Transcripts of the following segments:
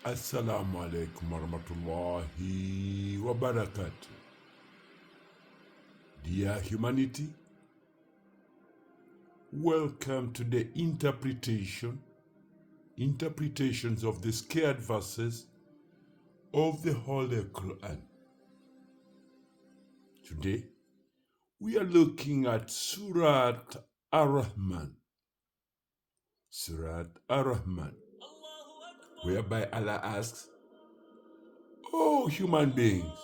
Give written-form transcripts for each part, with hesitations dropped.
Assalamu alaikum warahmatullahi wabarakatuh. Dear humanity, welcome to the interpretations of the scared verses of the Holy Quran. Today, we are looking at Surah Ar-Rahman. Surah Ar-Rahman, whereby Allah asks, "O human beings,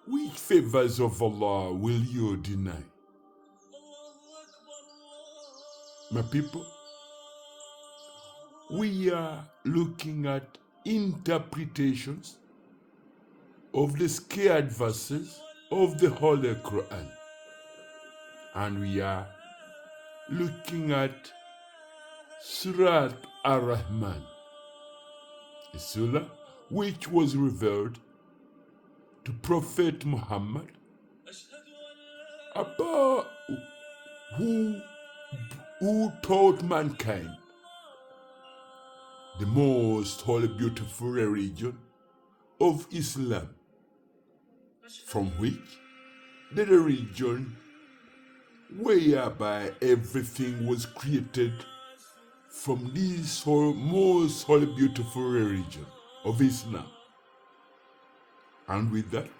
which favors of Allah will you deny?" My people, we are looking at interpretations of the scared verses of the Holy Quran. And we are looking at Surah Ar-Rahman, a surah which was revealed to Prophet Muhammad about who taught mankind the most holy, beautiful religion of Islam, from which the religion whereby everything was created from this most holy, beautiful religion of Islam. And with that,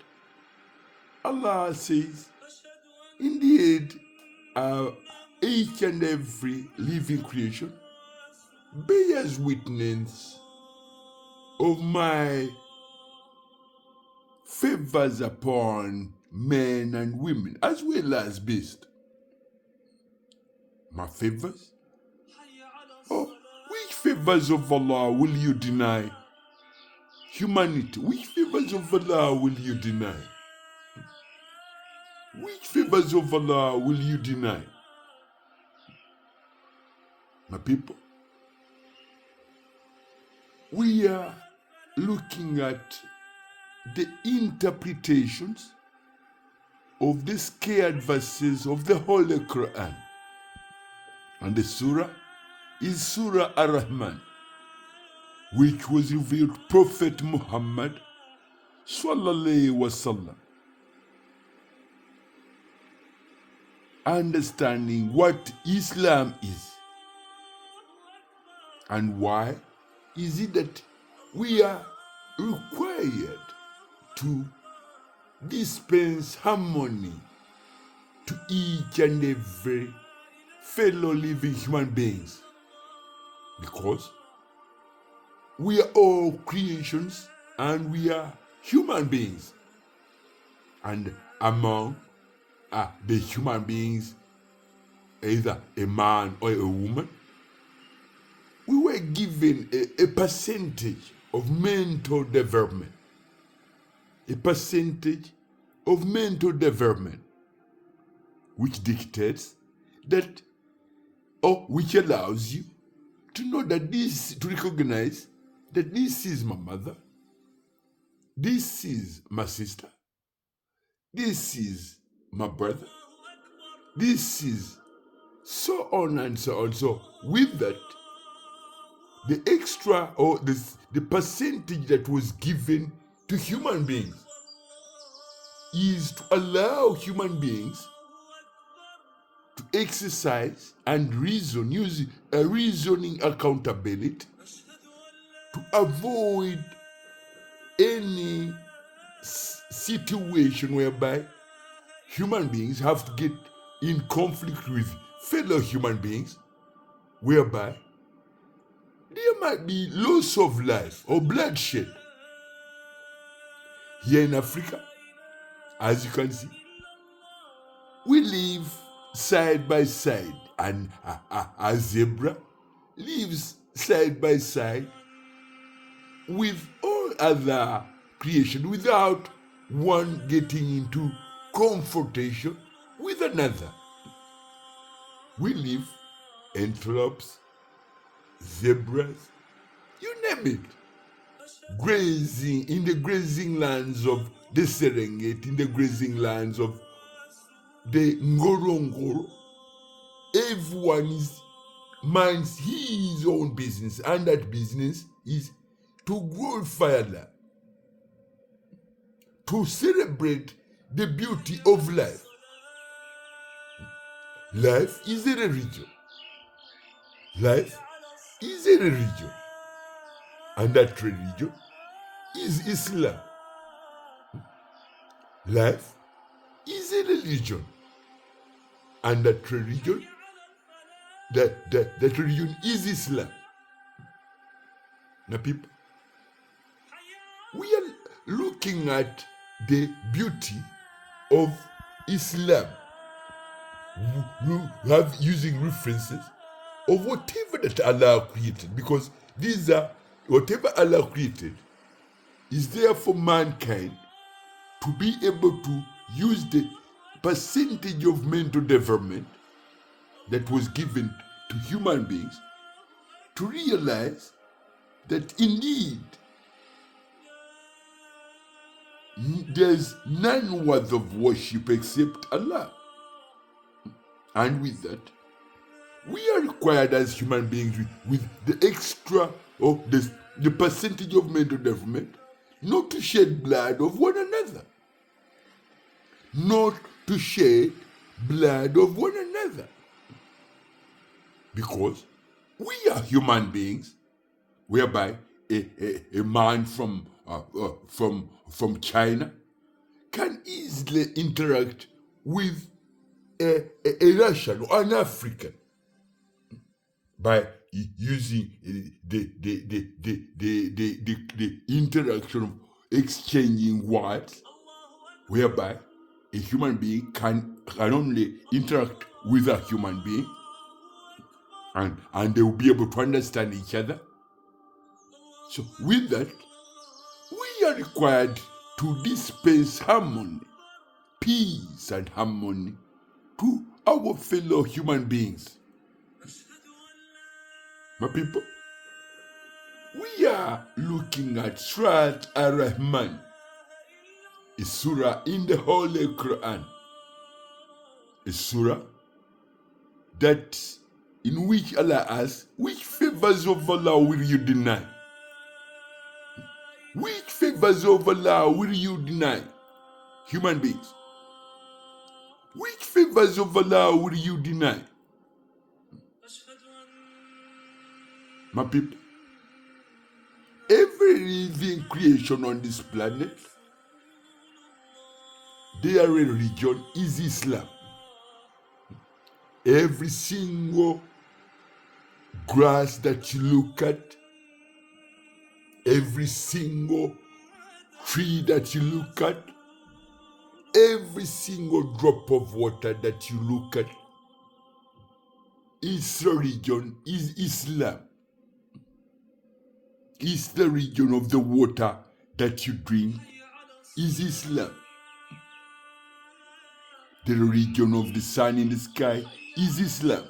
Allah says, "Indeed, each and every living creation bears witness of my favors upon men and women, as well as beasts." My favors? Oh, which favors of Allah will you deny? Humanity, which favors of Allah will you deny? Which favors of Allah will you deny? My people, we are looking at the interpretations of the scared verses of the Holy Quran. And the surah is Surah Ar-Rahman, which was revealed to Prophet Muhammad sallallahu alaihi wasallam. Understanding what Islam is and why is it that we are required to dispense harmony to each and every fellow living human beings, because we are all creations and we are human beings, and among the human beings, either a man or a woman, we were given a percentage of mental development, which dictates that, or which allows you to know that to recognize that this is my mother, this is my sister, this is my brother, this is so on and so on. So with that, the extra or the percentage that was given to human beings is to allow human beings to exercise and reason, use a reasoning accountability to avoid any situation whereby human beings have to get in conflict with fellow human beings, whereby there might be loss of life or bloodshed. Here in Africa, as you can see, we live side by side, and a zebra lives side by side with all other creation without one getting into confrontation with another. We live antelopes, zebras, you name it, grazing in the grazing lands of the Serengeti, in the grazing lands of the Ngorongoro. Everyone is minds his own business, and that business is to glorify Allah, to celebrate the beauty of life. Life is a religion. Life is a religion. And that religion is Islam. Life is a religion. And that religion, that religion is Islam. Now people, we are looking at the beauty of Islam. We have using references of whatever that Allah created, because these are whatever Allah created is there for mankind to be able to use the percentage of mental development that was given to human beings to realize that indeed there's none worth of worship except Allah. And with that, we are required as human beings with the extra or the percentage of mental development not to shed blood of one another. Not to shed blood of one another. Because we are human beings, whereby a man from China can easily interact with a Russian or an African by using the interaction of exchanging words, whereby a human being can only interact with a human being, and they will be able to understand each other. So with that, we are required to dispense harmony, peace and harmony to our fellow human beings. My people, we are looking at SURAH RAHMAN, a surah in the Holy Quran, a surah that in which Allah asks, which favors of Allah will you deny? Which favors of Allah will you deny? Human beings. Which favors of Allah will you deny? My people, every living creation on this planet, their religion is Islam. Every single grass that you look at, every single tree that you look at, every single drop of water that you look at, its religion is Islam. Is the region of the water that you drink is Islam. The region of the sun in the sky is Islam.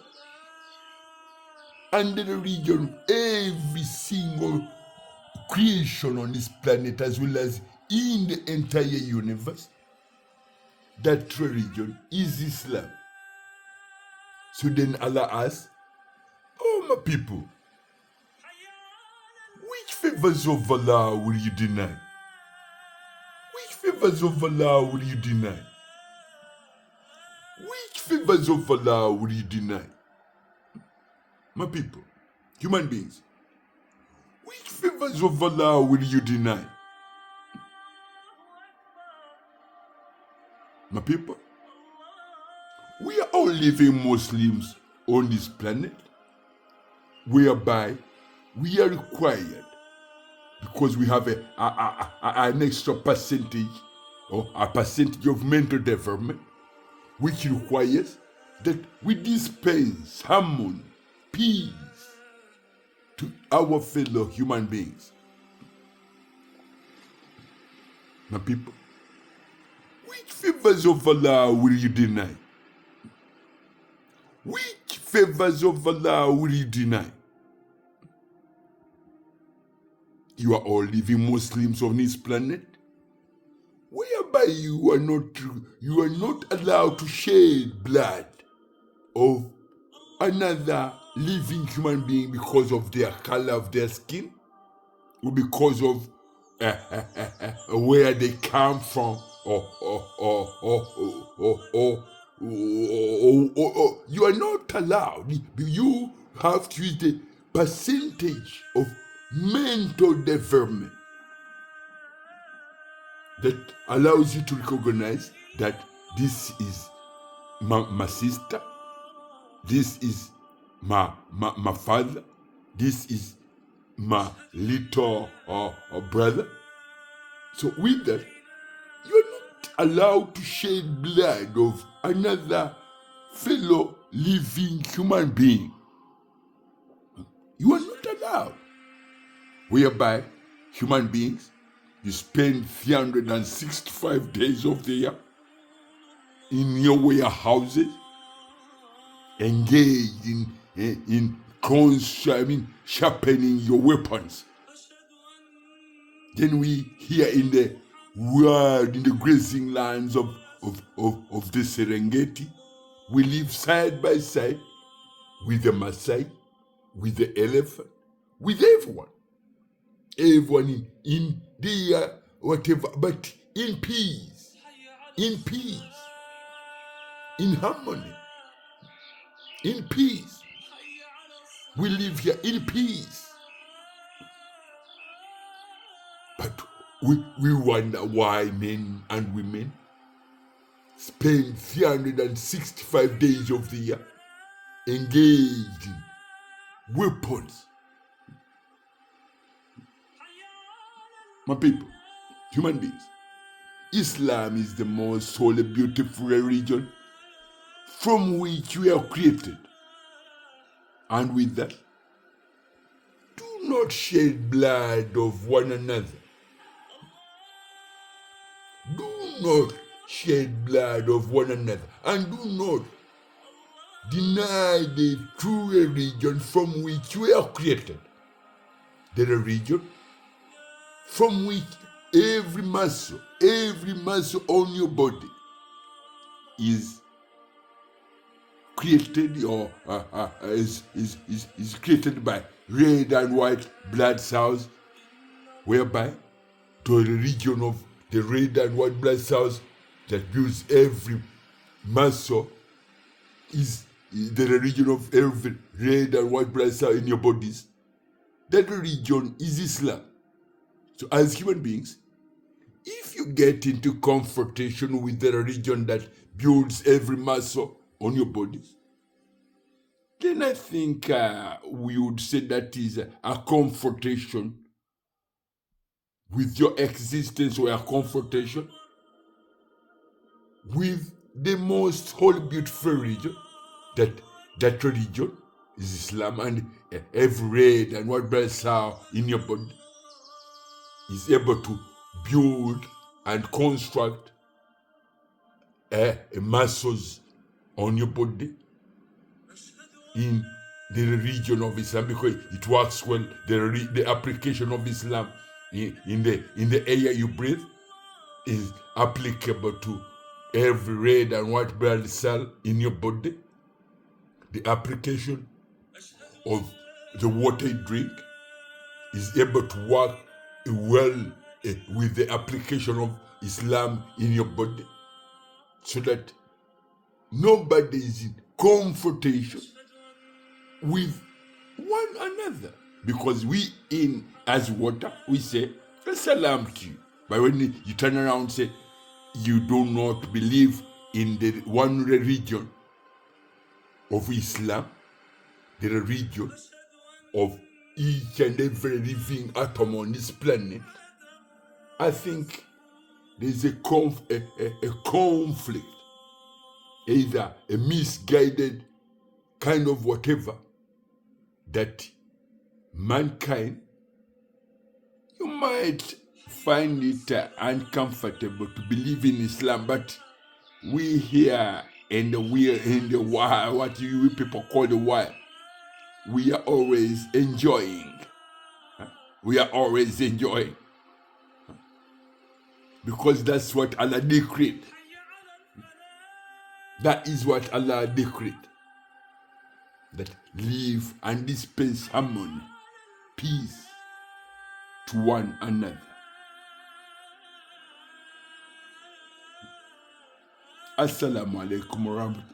And the region of every single creation on this planet, as well as in the entire universe, that religion is Islam. So then Allah asks, oh my people, which favors of Allah will you deny? Which favors of Allah will you deny? Which favors of Allah will you deny? My people, human beings, which favors of Allah will you deny? My people, we are all living Muslims on this planet, whereby we are required, because we have an extra percentage or a percentage of mental development, which requires that we dispense harmony, peace to our fellow human beings. My people, which favors of Allah will you deny? Which favors of Allah will you deny? You are all living Muslims on this planet, whereby you are not allowed to shed blood of another living human being because of their color of their skin, or because of where they come from, or you are not allowed. You have to use the percentage of mental development that allows you to recognize that this is my sister, this is my father, this is my little brother. So with that, you're not allowed to shed blood of another fellow living human being. You are not allowed. Whereby human beings, you spend 365 days of the year in your warehouses, engaged in sharpening your weapons. Then we here in the world, in the grazing lands of the Serengeti, we live side by side with the Maasai, with the elephant, with everyone. Everyone in the whatever, but in peace, in harmony, in peace. We live here in peace. But we wonder why men and women spend 365 days of the year engaged in weapons. My people, human beings, Islam is the most holy, beautiful religion from which we are created. And with that, do not shed blood of one another. Do not shed blood of one another. And do not deny the true religion from which we are created. The religion from which every muscle on your body is created or is created by red and white blood cells, whereby the region of the red and white blood cells that builds every muscle is the region of every red and white blood cell in your bodies. That region is Islam. So as human beings, if you get into confrontation with the religion that builds every muscle on your bodies, then I think we would say that is a confrontation with your existence, or a confrontation with the most holy, beautiful religion. That religion is Islam, and every red and white blood cell in your body is able to build and construct muscles on your body in the region of Islam, because it works well. The application of Islam in the air you breathe is applicable to every red and white blood cell in your body. The application of the water you drink is able to work well with the application of Islam in your body, so that nobody is in confrontation with one another. Because we as water, we say salam to you, but when you turn around and say you do not believe in the one religion of Islam, the religion of each and every living atom on this planet, I think there's a conflict, either a misguided kind of whatever, that mankind, you might find it uncomfortable to believe in Islam, but we here in the wild, what you people call the wild, we are always enjoying. We are always enjoying. Because that's what Allah decreed. That is what Allah decreed. that live and dispense harmony, peace to one another. Assalamu alaikum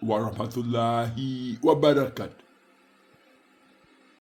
wa rahmatullahi wa barakatuh.